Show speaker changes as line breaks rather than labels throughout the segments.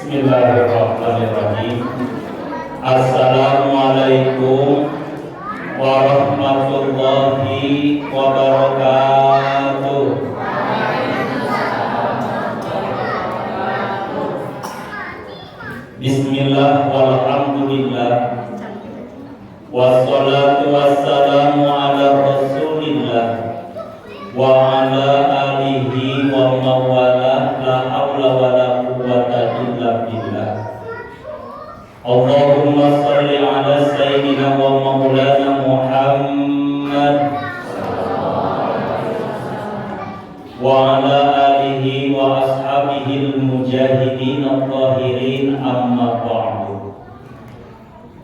Bismillahirrahmanirrahim. Assalamualaikum warahmatullahi wabarakatuh. Bismillah walhamdulillah wassalatu wassalamu ala rasulillah wa ala alihi wa mawala la hawla wa la quwwata illa billah. Allahumma salli ala sayyidina wa maulana Muhammad wa ala alihi wa ashabihi al-mujahidin al-tahirin, amma ba'du.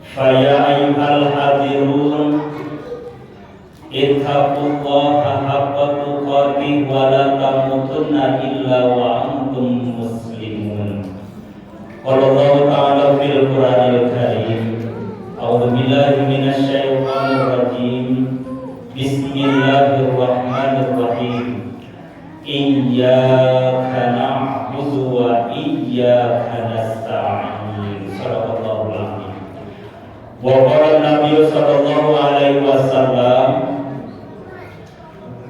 Faya ayyuhal hadirun, ittaqullaha haqqa tuqatih wa la tamutunna illa wa antum muslimun. Qala Allah ta'ala fil Qur'anil Karim, a'udzu billahi minasy syaithanir rajim. Bismillahirrahmanirrahim. Iyyaka na'budu wa iyyaka nasta'in. Shadaqallahul azim. Wa qala Nabi sallallahu alaihi wasallam,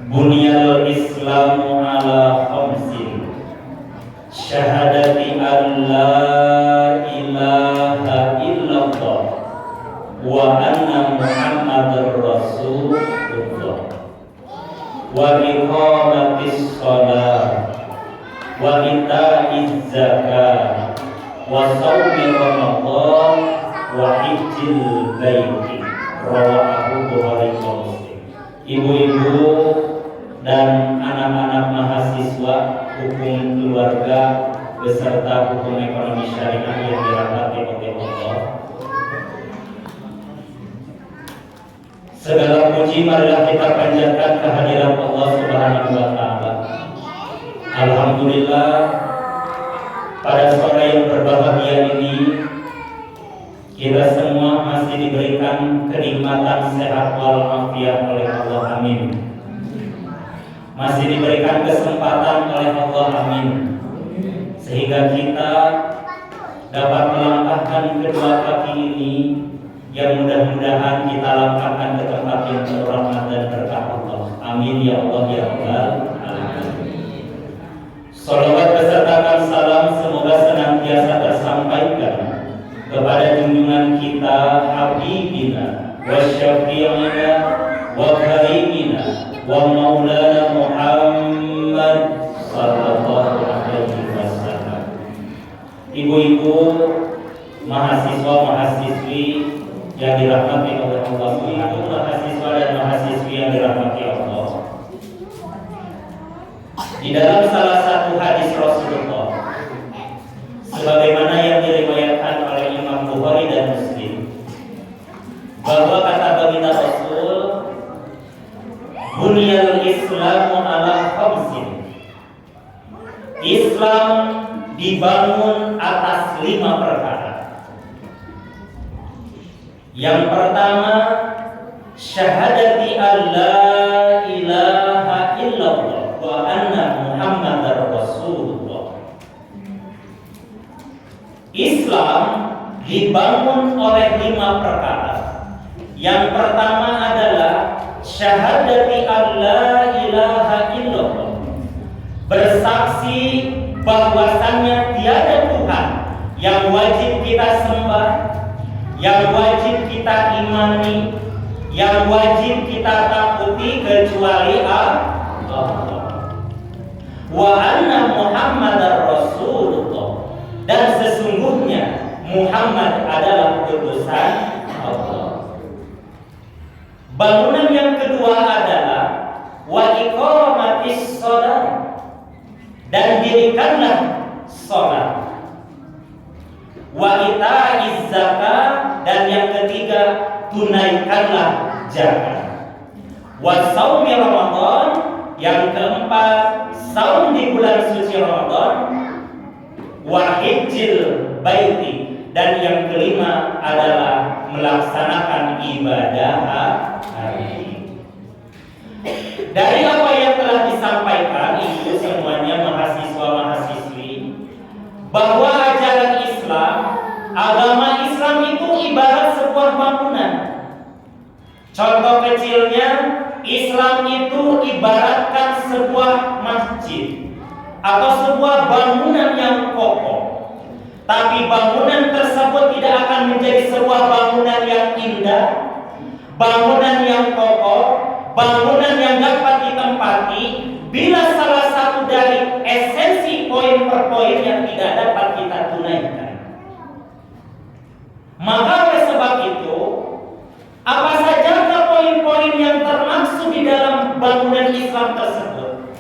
bunyal islamu ala khamsin, syahadati an la ilaha illallah wa anna muhammadar rasulullah wa iqamatis shalah wa ita'iz zakah wa shaumi ramadan wa hajjil baiti. Rawahu Bukhari wa Muslim. Ibu-ibu dan anak-anak mahasiswa hukum keluarga beserta hukum ekonomi syariah yang dirahmati oleh Allah, segala puji marilah kita panjatkan kehadiran Allah Subhanahu wa taala. Alhamdulillah, pada sore yang berbahagia ini kita semua masih diberikan kenikmatan sehat walafiat oleh Allah, amin. Masih diberikan kesempatan oleh Allah, amin, sehingga kita dapat melangkahkan kedua kaki ini yang mudah-mudahan kita langkahkan ke tempat yang penuh rahmat dan berkah Allah, amin ya Allah ya Rabbal alamin. Shalawat beserta salam semoga senantiasa tersampaikan kepada junjungan kita, habibina wa syafi'ina wa karimina wa maulana Muhammad sallallahu alaihi wasallam. Ibu-ibu, mahasiswa mahasiswi yang dirahmati oleh Allah, ibu mahasiswa dan mahasiswi yang dirahmati Allah, di dalam salah satu hadis Rasulullah sebagaimana yang diriwayatkan oleh Imam Bukhari dan Muslim, bahwa kata baginda Rasul, bunyal islamu ala khamsin, Islam dibangun atas 5 perkara. Yang pertama, syahadati alla ilaha illallah wa anna muhammadar rasulullah. Islam dibangun oleh 5 perkara. Yang pertama adalah syahadati alla ilaha illallah, bersaksi bahwasannya tiada Tuhan yang wajib kita sembah, yang wajib kita imani, yang wajib kita takuti kecuali Allah. Wa anna muhammadar rasulullah, dan sesungguhnya Muhammad adalah utusan Allah. Bangunan yang kedua adalah wa iqamatis shalah, dan dirikanlah salat. Wa ita'iz zakah, dan yang ketiga tunaikanlah zakat. Wa shaumi ramadan, yang keempat saum di bulan suci Ramadan. Wa hajjil baiti, dan yang kelima adalah melaksanakan ibadah haji. Dari apa yang telah disampaikan itu semuanya mahasiswa-mahasiswi, bahwa ajaran Contoh kecilnya, Islam itu ibaratkan sebuah masjid atau sebuah bangunan yang kokoh. Tapi bangunan tersebut tidak akan menjadi sebuah bangunan yang indah, bangunan yang kokoh, bangunan yang dapat ditempati bila salah satu dari esensi poin per poin yang tidak dapat kita tunaikan. Maka oleh sebab itu, apa saja poin-poin yang termaksud di dalam bangunan Islam tersebut?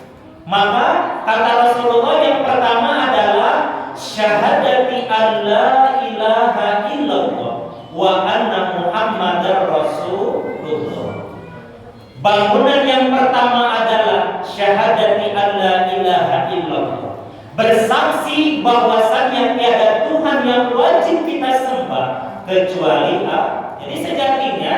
Maka kata Rasulullah yang pertama adalah syahadati an la ilaha illallah wa anna Muhammadar Rasulullah. Bangunan yang pertama adalah syahadati an la ilaha illallah, bersaksi bahwasannya tiada Tuhan yang wajib kita sembah kecuali Allah. Jadi sejatinya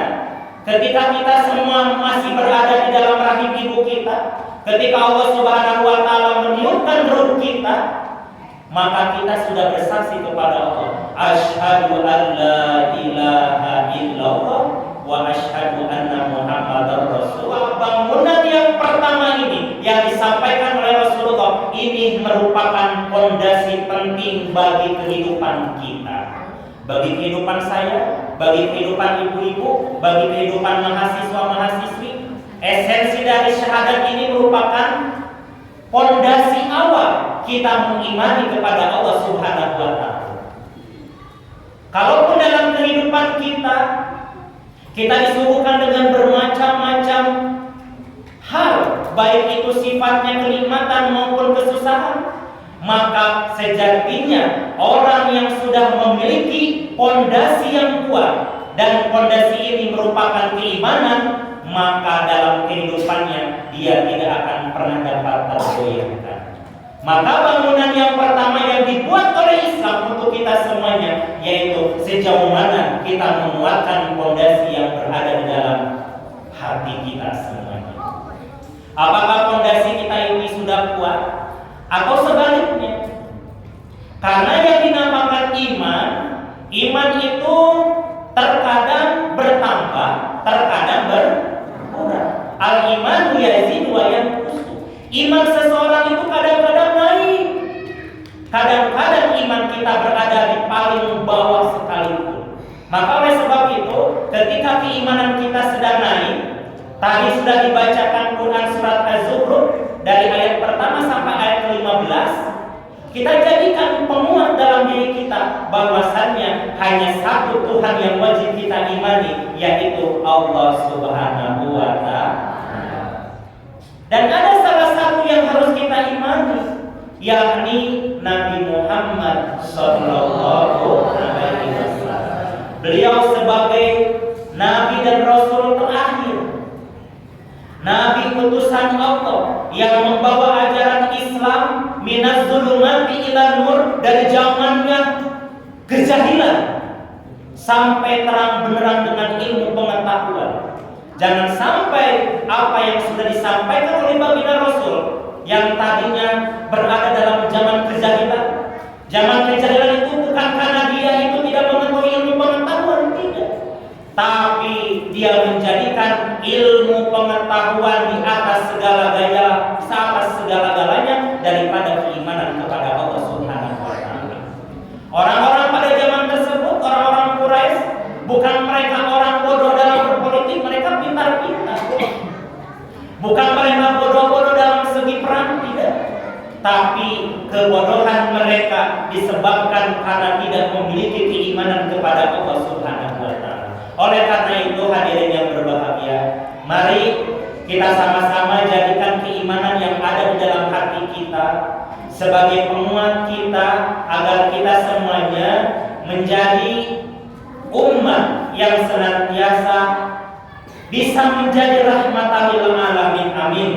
ketika kita semua masih berada di dalam rahim ibu kita, ketika Allah Subhanahu wa taala meniupkan ruh kita, maka kita sudah bersaksi kepada Allah, asyhadu an la ilaha illallah wa asyhadu anna Muhammadar Rasulullah. Bangunan yang pertama ini yang disampaikan oleh Rasulullah ini merupakan fondasi penting bagi kehidupan kita, bagi kehidupan saya, bagi kehidupan ibu-ibu, bagi kehidupan mahasiswa-mahasiswi. Esensi dari syahadat ini merupakan fondasi awal kita mengimani kepada Allah Subhanahu wa taala. Kalaupun dalam kehidupan kita disuguhkan dengan bermacam-macam hal, baik itu sifatnya kenikmatan maupun kesusahan, maka sejatinya orang yang sudah memiliki fondasi yang kuat dan fondasi ini merupakan keimanan, maka dalam kehidupannya dia tidak akan pernah dapat tergoyahkan. Maka bangunan yang pertama yang dibuat oleh Islam untuk kita semuanya, yaitu sejauh mana kita menguatkan fondasi yang berada di dalam hati kita semuanya. Apakah fondasi kita ini sudah kuat atau sebaliknya? Karena yang dinamakan iman itu terkadang bertambah, terkadang berkurang. Al-iman yazid wa yanqus. Iman seseorang itu kadang-kadang naik, kadang-kadang iman kita berada di paling bawah sekalipun. Maka oleh sebab itu, ketika keimanan kita sedang naik, tadi sudah dibacakan Quran surat Az-Zukhruf dari ayat pertama sampai ayat ke-15, kita jadikan penguat dalam diri kita bahwasannya hanya satu Tuhan yang wajib kita imani, yaitu Allah Subhanahu wa taala. Dan ada salah satu yang harus kita imani, yakni Nabi Muhammad sallallahu alaihi wasallam. Beliau sebagai nabi dan rasul terakhir, nabi utusan Allah yang membawa ajaran Islam minaz zulumati ila nur, dari zamannya kejahilan sampai terang benderang dengan ilmu pengetahuan. Jangan sampai apa yang sudah disampaikan oleh baginda Rasul yang tadinya berada dalam zaman kejahilan. Zaman kejahilan itu bukan karena dia itu tidak mengetahui ilmu pengetahuan, tidak. Tapi dia menjadikan ilmu pengetahuan di atas segala-galanya daripada keimanan kepada Allah Subhanahu wa taala. Orang-orang pada zaman tersebut, orang-orang Quraisy, bukan mereka orang bodoh dalam berpolitik, mereka pintar-pintar. Bukan mereka bodoh-bodoh dalam segi perang, tidak. Tapi kebodohan mereka disebabkan karena tidak memiliki keimanan kepada Allah Subhanahu wa taala. Oleh karena itu, hadirin yang berbahagia, mari kita sama-sama jadikan keimanan yang ada di dalam hati kita sebagai penguat kita agar kita semuanya menjadi umat yang senantiasa bisa menjadi rahmatan lil alamin. Amin.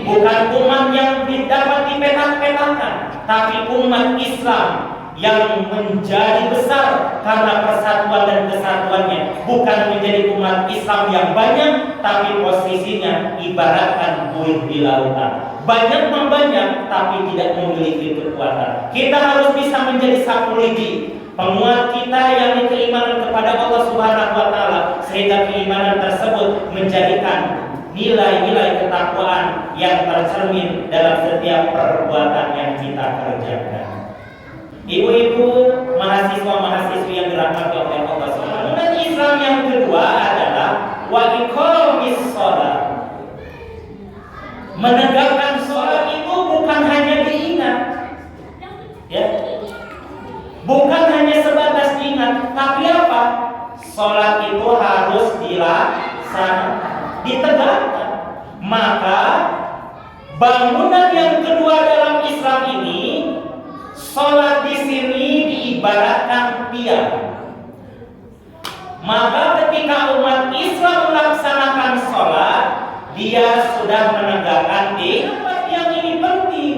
Bukan umat yang dapat dipetak-petakan, tapi umat Islam yang menjadi besar karena persatuan dan kesatuannya. Bukan menjadi umat Islam yang banyak, tapi posisinya ibaratkan buih di lautan. Banyak membanyak, tapi tidak memiliki kekuatan. Kita harus bisa menjadi satu lidi, penguat kita yang keimanan kepada Allah Subhanahu wa taala, sehingga keimanan tersebut menjadikan nilai-nilai ketakwaan yang tercermin dalam setiap perbuatan yang kita kerjakan. Ibu-ibu, mahasiswa-mahasiswi yang dirahmati oleh Allah Subhanahu wa taala. Islam yang kedua adalah wa iqamis shalah. Menegakkan sholat itu bukan hanya diingat, ya, bukan hanya sebatas ingat, tapi apa? Sholat itu harus dilaksanakan, ditegakkan. Maka bangunan yang kedua dalam Islam ini, sholat di sini diibaratkan tiang. Maka ketika umat Islam melaksanakan sholat, dia sudah menegakkan tiang ini penting,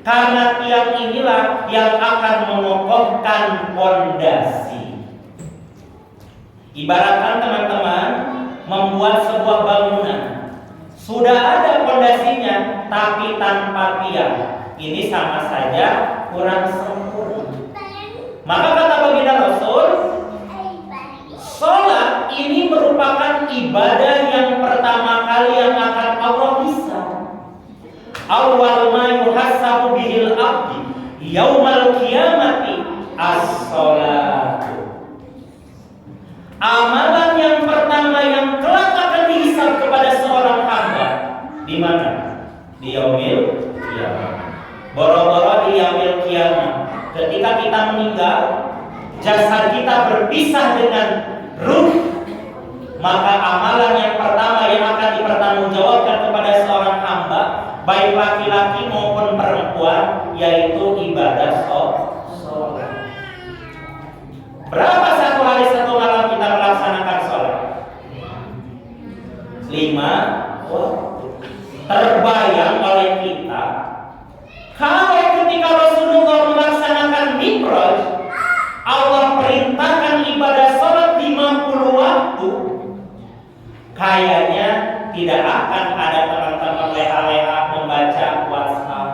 karena tiang inilah yang akan mengokohkan pondasi. Ibaratkan teman-teman membuat sebuah bangunan, sudah ada pondasinya tapi tanpa tiang, ini sama saja kurang sempurna. Maka kata baginda Rasul, sholat ini merupakan ibadah yang pertama kali yang akan Allah bisa. Awwal ma yuhassabu bihil abdi yaumal qiyamati as-sholatu. Amalan yang pertama yang kelak akan dihisab kepada seorang hamba di mana? Di yaumil qiyamah. Boro-boro di yaumil qiyamah, ketika kita meninggal, jasad kita berpisah dengan ruh, maka amalan yang pertama yang akan dipertanggungjawabkan kepada seorang hamba, baik laki-laki maupun perempuan, yaitu ibadah sholat. Berapa satu hari satu malam kita melaksanakan sholat? 5 waktu. Terbayang oleh kita kalau ketika Rasulullah melaksanakan Mi'raj, Allah perintahkan ibadah sholat 50 waktu, kayaknya tidak akan ada teman-teman leha-leha membaca WhatsApp.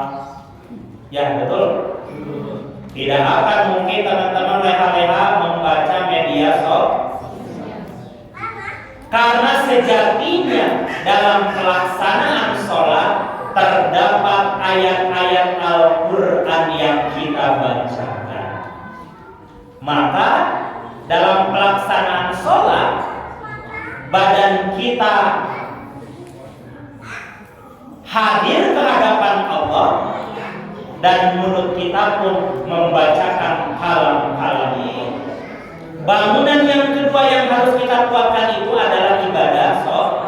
Ya betul? Tidak akan mungkin teman-teman leha-leha membaca media sosial. Karena sejatinya dalam pelaksanaan sholat terdapat ayat-ayat Al-Quran yang kita bacakan. Maka dalam pelaksanaan sholat, badan kita hadir ke hadapan Allah dan mulut kita pun membacakan kalam-kalam ini. Bangunan yang kedua yang harus kita kuatkan itu adalah ibadah sholat.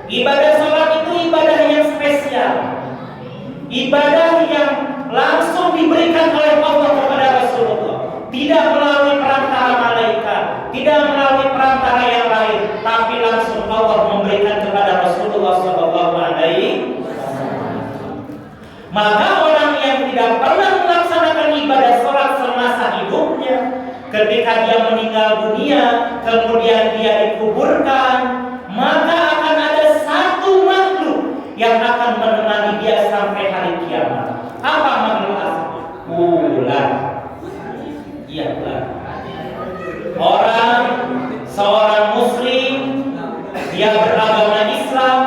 Ibadah sholat itu ibadah yang spesial, ibadah yang langsung diberikan oleh Allah kepada Rasulullah, tidak melalui perantara malaikat, tidak melalui perantara yang lain, tapi langsung Allah memberikan kepada Rasulullah SAW. Maka orang yang tidak pernah melaksanakan ibadah sholat semasa hidupnya, ketika dia meninggal dunia, kemudian dia dikuburkan, maka akan ada satu makhluk yang akan menemani dia sampai hari kiamat. Apa makhluk tersebut? Ular. Iya, ular. Seorang muslim, dia beragama Islam,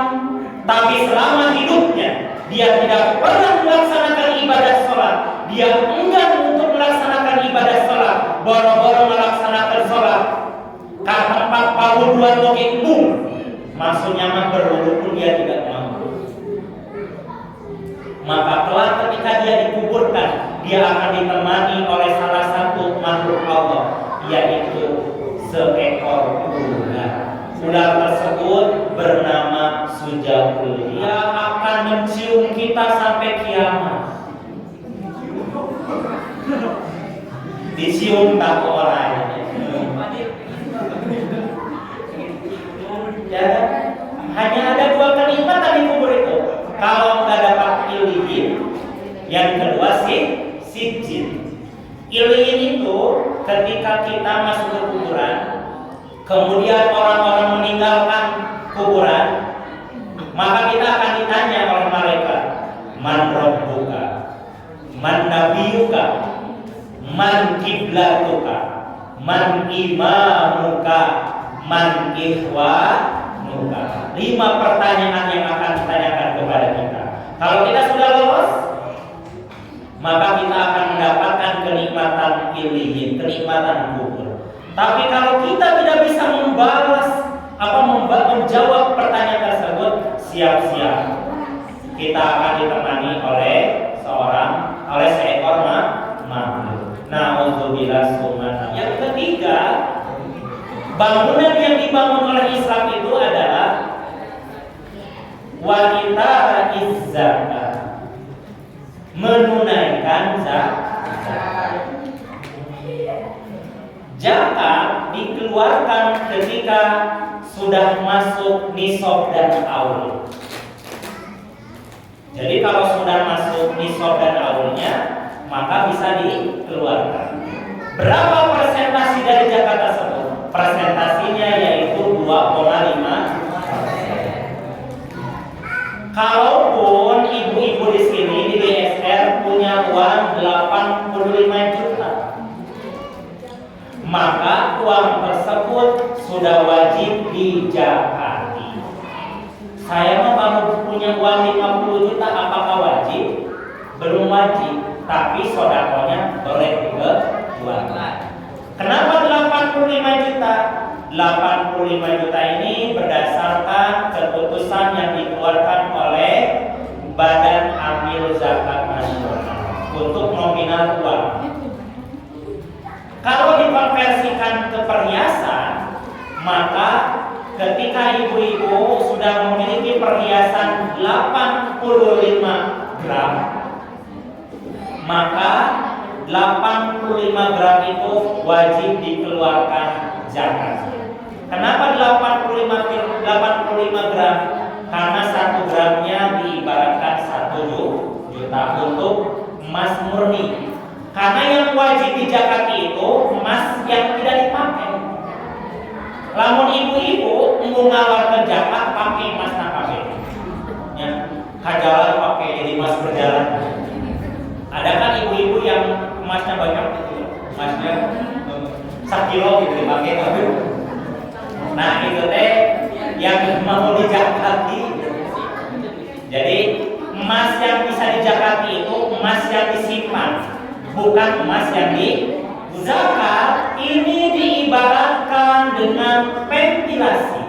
tapi selama hidupnya dia tidak pernah melaksanakan ibadah sholat. Dia enggan untuk melaksanakan ibadah sholat, boro-boro melaksanakan sholat. Karena 4 tahun 2 toge maksudnya mah berwudu pun dia tidak mampu. Maka kelak ketika dia dikuburkan, dia akan ditemani oleh salah satu makhluk Allah, yaitu seekor ular. Ular tersebut bernama Sujaul. Dia akan mencium kita sampai kiamat. Dicium tak orang. Ya, hanya ada 2 kenikmatan di kubur itu. Kalau nggak dapat iliin, yang kedua sijil. Iliin itu ketika kita masuk ke kuburan, kemudian orang-orang meninggalkan kuburan, maka kita akan ditanya oleh malaikat, man rabbuka, man nabiyuka, man kiblatuka, man imamuka. Man ikhwanuka. 5 pertanyaan yang akan ditanyakan kepada kita. Kalau kita sudah lolos, maka kita akan mendapatkan kenikmatan iliyin, kenikmatan kubur. Tapi kalau kita tidak bisa menjawab pertanyaan tersebut, siap-siap kita akan ditemani oleh seekor makhluk. Nauzubillah summa. Yang ketiga, bangunan yang dibangun oleh Islam itu adalah wanita zakat, menunaikan zakat. Zakat dikeluarkan ketika sudah masuk nisab dan aul. Jadi kalau sudah masuk nisab dan aulnya, maka bisa dikeluarkan. Berapa persentase dari zakat tersebut? Persentasinya yaitu 2,5%. Kalaupun ibu-ibu di sini di DSR punya uang 85 juta, maka uang tersebut sudah wajib dizakati. Saya mah baru punya uang 50 juta, apakah wajib? Belum wajib, tapi sodakonya boleh dikeluarkan. Kenapa 85 juta? 85 juta ini berdasarkan keputusan yang dikeluarkan oleh Badan Amil Zakat Nasional untuk nominal uang. Kalau dikonversikan ke perhiasan, maka ketika ibu-ibu sudah memiliki perhiasan 85 gram, maka 85 gram itu wajib dikeluarkan zakat. Kenapa 85 gram? Karena 1 gramnya diibaratkan 1 juta untuk emas murni. Karena yang wajib dijakati itu emas yang tidak dipakai. Lamun ibu-ibu mengawarkan zakat pakai emas nakabe, ya, kajalan pakai jadi emas berjalan. Ada kan ibu-ibu yang emasnya banyak gitu, emasnya 1 kilo gitu dipakai. Nah itu teh yang mau dijakati. Jadi emas yang bisa dijakati itu emas yang disimpan, bukan emas yang di zakat. Ini diibaratkan dengan ventilasi.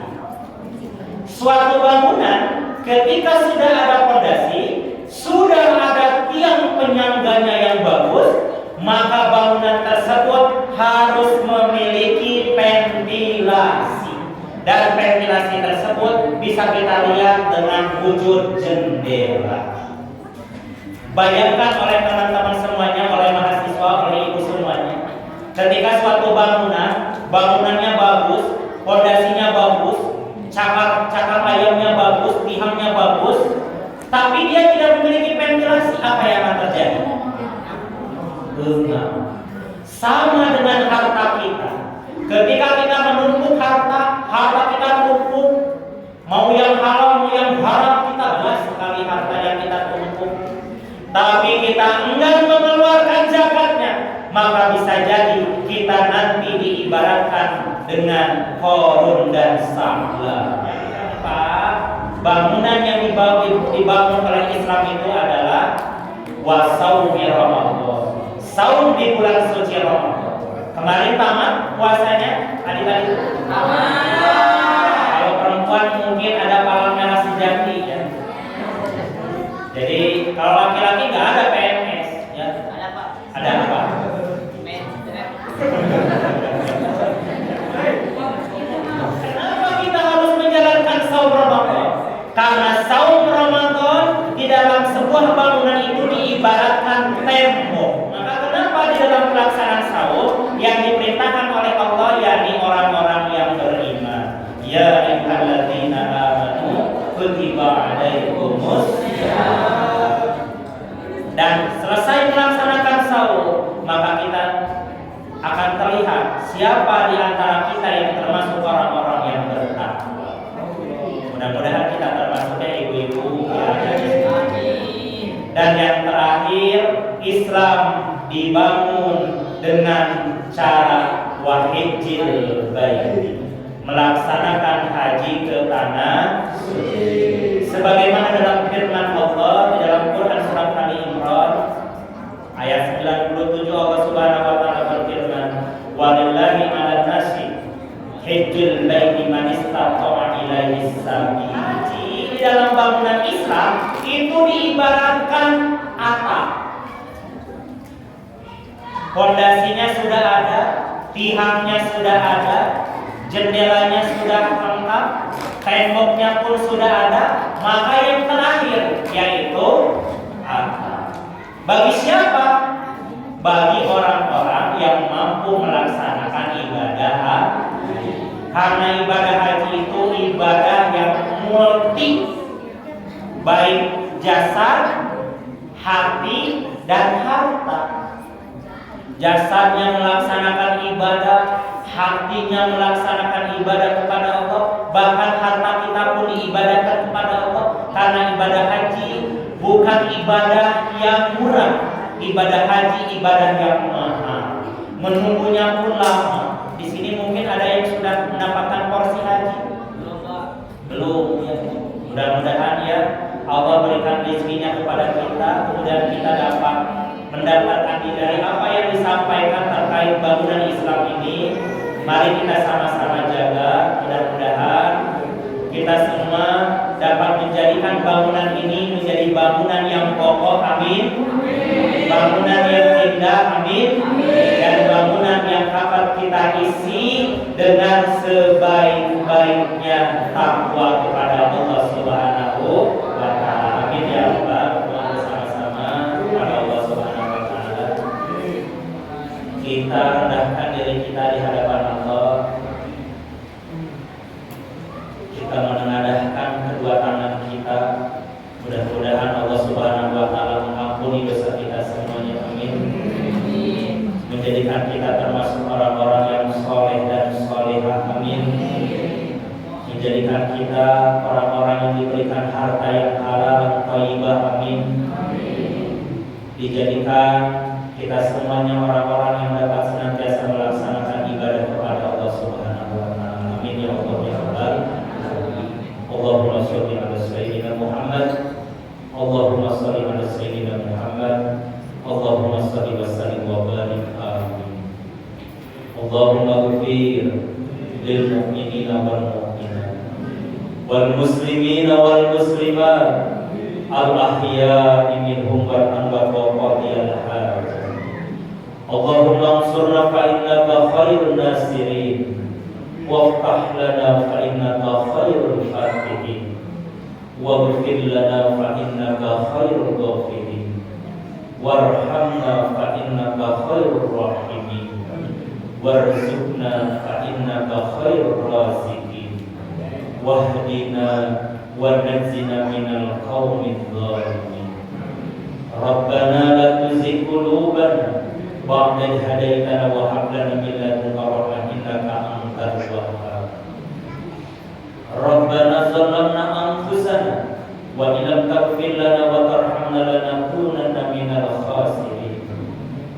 Suatu bangunan ketika sudah ada fondasi, sudah ada tiang penyangganya yang bagus, maka bangunan tersebut harus memiliki ventilasi. Dan ventilasi tersebut bisa kita lihat dengan wujud jendela. Bayangkan oleh teman-teman semuanya, oleh mahasiswa, oleh ibu semuanya, ketika suatu bangunannya bagus, fondasinya bagus, cakar ayamnya bagus, tiangnya bagus, tapi dia tidak memiliki ventilasi, apa yang akan terjadi? Sama dengan harta kita. Ketika kita menumpuk harta kita tumpuk, mau yang halal mau yang haram, kita jelas sekali harta yang kita tumpuk. Tapi kita enggan mengeluarkan zakatnya, maka bisa jadi kita nanti diibaratkan dengan Qarun dan Samla. Bangunan yang dibangun oleh Islam itu adalah wasaumi Ramadan, saum di bulan suci Ramadan. Kemarin tamat puasanya, adik-adik. Kalau perempuan mungkin ada palang merah sejati ya. Jadi kalau laki-laki nggak ada PMS ya. Ada apa? Ada apa? Kenapa kita harus menjalankan saum Ramadan? Karena saum Ramadan di dalam sebuah bangunan itu diibaratkan tembok. Maka kenapa di dalam pelaksanaan saum yang diperintahkan oleh Allah, yakni orang-orang yang beriman, ya ayyuhalladzina amanu kutiba alaikumus syiyam. Dan selesai melaksanakan saum, maka kita akan terlihat siapa di antara kita yang termasuk orang-orang yang bertakwa. Mudah-mudahan kita termasuknya ibu-ibu yang ada di sini. Dan yang terakhir, Islam dibangun dengan cara wahijil bait, melaksanakan haji ke tanah suci. Sebagaimana dalam firman Allah di dalam Quran surat Ali Imran ayat 97, Allah Subhanahu wa taala berfirman, "Walillahi 'alan nasi hajjul baiti man istata'a ilaihi sabila." Di dalam bangunan Islam itu diibaratkan atap. Fondasinya sudah ada, tiangnya sudah ada, jendelanya sudah lengkap, temboknya pun sudah ada, maka yang terakhir yaitu atap. Bagi siapa? Bagi orang-orang yang mampu melaksanakan ibadah haji. Karena ibadah haji itu ibadah yang multi, baik jasad, hati, dan harta. Jasadnya melaksanakan ibadah, hatinya melaksanakan ibadah kepada Allah, bahkan harta kita pun diibadahkan kepada Allah. Karena ibadah haji bukan ibadah yang murah, ibadah haji ibadah yang mahal. Menunggunya pun lama. Di sini mungkin ada yang sudah mendapatkan porsi haji, belum ya. Mudah-mudahan ya Allah berikan rezekinya kepada kita, kemudian kita dapat mendapatkan dari apa yang disampaikan terkait bangunan Islam ini. Mari kita sama-sama jaga, mudah-mudahan kita semua dapat menjadikan bangunan ini menjadi bangunan yang kokoh, amin. Bangunan yang indah, amin. Dan bangunan yang dapat kita isi dengan sebaik-baiknya takwa kepada Allah Subhanahu wa taala. Amin ya rabbal alamin. Bersama-sama kepada Allah Subhanahu wa taala. Kita rendahkan diri kita di hadapan Allah. Kita menengadahkan kedua tangan kita. Mudah-mudahan Allah Subhanahu wa taala mengampuni dosa kita semuanya, amin. Menjadikan kita termasuk orang-orang yang soleh dan solehah, amin. Menjadikan kita orang-orang yang diberikan harta yang halal dan thayyibah, amin. Dijadikan kita semuanya orang-orang yang dapat senantiasa melaksanakan ibadah kepada Allah Subhanahu wa taala, amin ya Allah ya rabbal alamin. Allahumma shalli ala sayyidina Muhammad, Allahumma shalli ala sayyidina Muhammad, Allahumma shalli wa sallim wa barik, amin. Allahumma ighfir lil mu'minina wal mu'minat wal muslimina wal muslimat al ahya'i minhum wal amwat wa qadiyal hajat. Allahumma ansurna fa innaka khairun nasirin waftah lana fa innaka khairul fatihin waghfir lana fa innaka khairul ghafirin warhamna fa innaka khairur rahimin warzuqna fa innaka khairur raziqin wahdina wa najjina minal qaumidh dhalimin. Rabbana la tuzigh qulubana ba'da idh hadaytana wa hab lana min ladunka rahmah innaka antal wahhab. Rabbana zalamna anfusana wa illam taghfir lana wa tarhamna lanakunanna minal khasirin.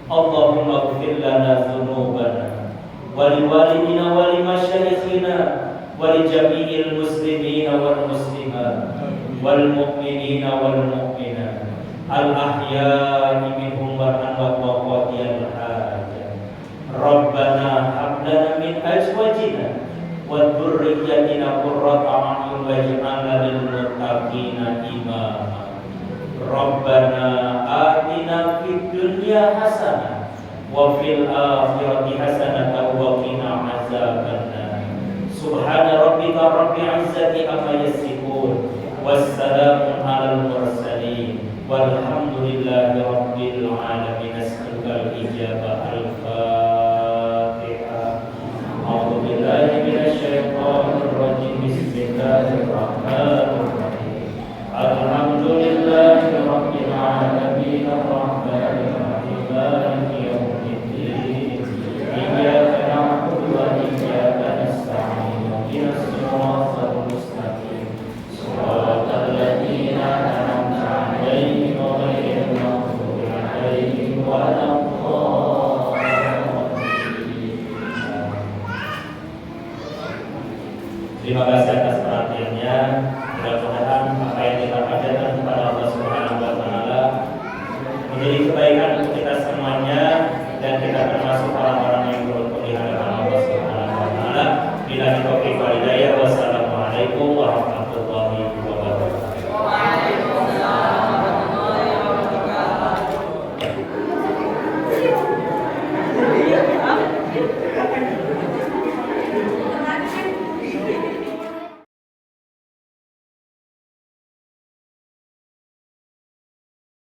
Allahumma ighfir lana dhunubana wa liwalidina wa limasyayikhina wa li jami'il muslimina wal muslimat wal mu'minina wal mu'minat al ahya'i minhum wal amwat wa qadiyal hajat. Rabbana hab lana min azwajina wa dhurriyyatina qurrata a'yun waj'alna lil muttaqina imama. Rabbana atina fid dunya hasanah wa fil akhirati hasanah wa qina azabannar. Subhana rabbika rabbil izzati amma yasifun wassalamun alal mursalin walhamdulillahi rabbil alamin. As'alukal ijabah. Al-Fatihah. A'udzu billahi minasy syaithanir rajim. Bismillahirrahmanirrahim. Alhamdulillahi rabbil alamin arrahmanir rahim maliki yaumiddin. Iyyaka na'budu wa iyyaka nasta'in. Ihdinas siratal mustaqim. Shiratal ladzina an'amta 'alaihim ghairil maghdubi 'alaihim waladdallin. Terima kasih atas perhatiannya. Mudah-mudahan apa yang kita panjatkan kepada Allah Subhanahu wa taala menjadi kebaikan untuk kita semuanya dan kita termasuk orang-orang